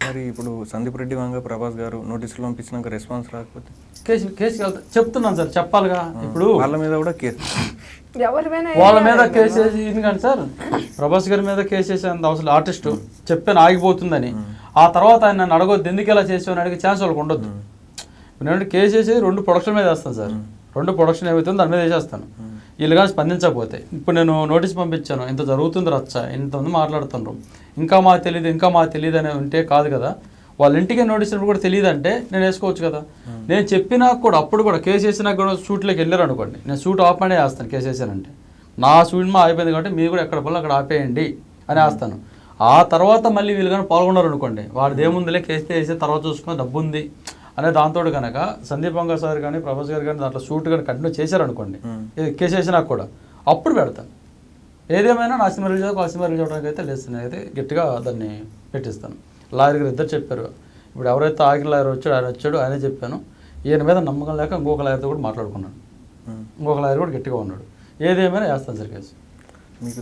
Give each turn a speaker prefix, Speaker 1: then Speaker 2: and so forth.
Speaker 1: మరి ఇప్పుడు సందీప్ రెడ్డి వంగ ప్రభాస్ గారు నోటీసులు పంపించినాక రెస్పాన్స్ రాకపోతే
Speaker 2: కేసుకి వెళ్తా చెప్తున్నాను సార్, చెప్పాలిగా. ఇప్పుడు
Speaker 1: వాళ్ళ మీద కూడా కేసు,
Speaker 2: వాళ్ళ మీద కేసు వేసి ఎందుకంటే సార్ ప్రభాస్ గారి మీద కేసు వేసేంత అవసరం ఆర్టిస్టు చెప్పాను ఆగిపోతుందని. ఆ తర్వాత ఆయన నన్ను అడగొద్దు ఎందుకు ఇలా చేసామని అడిగే ఛాన్స్ వాళ్ళకి ఉండొద్దు. నేను కేసు వేసి 2 ప్రొడక్షన్ మీద వేస్తాను సార్. 2 ప్రొడక్షన్ ఏమవుతుందో దాని మీద వేసేస్తాను. వీళ్ళు కానీ స్పందించకపోతే ఇప్పుడు నేను నోటీస్ పంపించాను, ఇంత జరుగుతుంది రచ్చ, ఇంతమంది మాట్లాడుతున్నారు, ఇంకా మాకు తెలియదు అని ఉంటే కాదు కదా. వాళ్ళ ఇంటికి నోటీస్ కూడా తెలియదు అంటే నేను వేసుకోవచ్చు కదా. నేను చెప్పినా కూడా అప్పుడు కూడా కేసు వేసినా కూడా షూట్లోకి వెళ్ళారు అనుకోండి, నేను షూట్ ఆఫ్ అనే వేస్తాను. కేసు వేసానంటే నా సినిమా అయిపోయింది కాబట్టి మీరు కూడా ఎక్కడ పనులు అక్కడ ఆపేయండి అని వేస్తాను. ఆ తర్వాత మళ్ళీ వీళ్ళు కానీ పాల్గొన్నారు అనుకోండి, వాడిది ఏముందిలే కేసు వేసే తర్వాత చూసుకుని డబ్బు ఉంది అనే దాంతో కనుక సందీప్ వంగ సార్ కానీ ప్రభాస్ గారు కానీ దాంట్లో షూట్ కానీ కంటిన్యూ చేశారనుకోండి, కేసు వేసినా కూడా అప్పుడు పెడతాను. ఏదేమైనా నా సినిమా రిలీజ్ ఆ సినిమా రిలీజ్ అవడానికి అయితే లేదు, అయితే గట్టిగా దాన్ని పెట్టిస్తాను. లాయర్ గారు ఇద్దరు చెప్పారు. ఇప్పుడు ఎవరైతే ఆగిన లాయర్ వచ్చాడు ఆయనే చెప్పాను. ఈయన మీద నమ్మకం లేక ఇంకొక లాయర్తో కూడా మాట్లాడుకున్నాను. ఇంకొక లాయర్ కూడా గట్టిగా ఉన్నాడు. ఏదేమైనా వేస్తాను సార్ కేసు.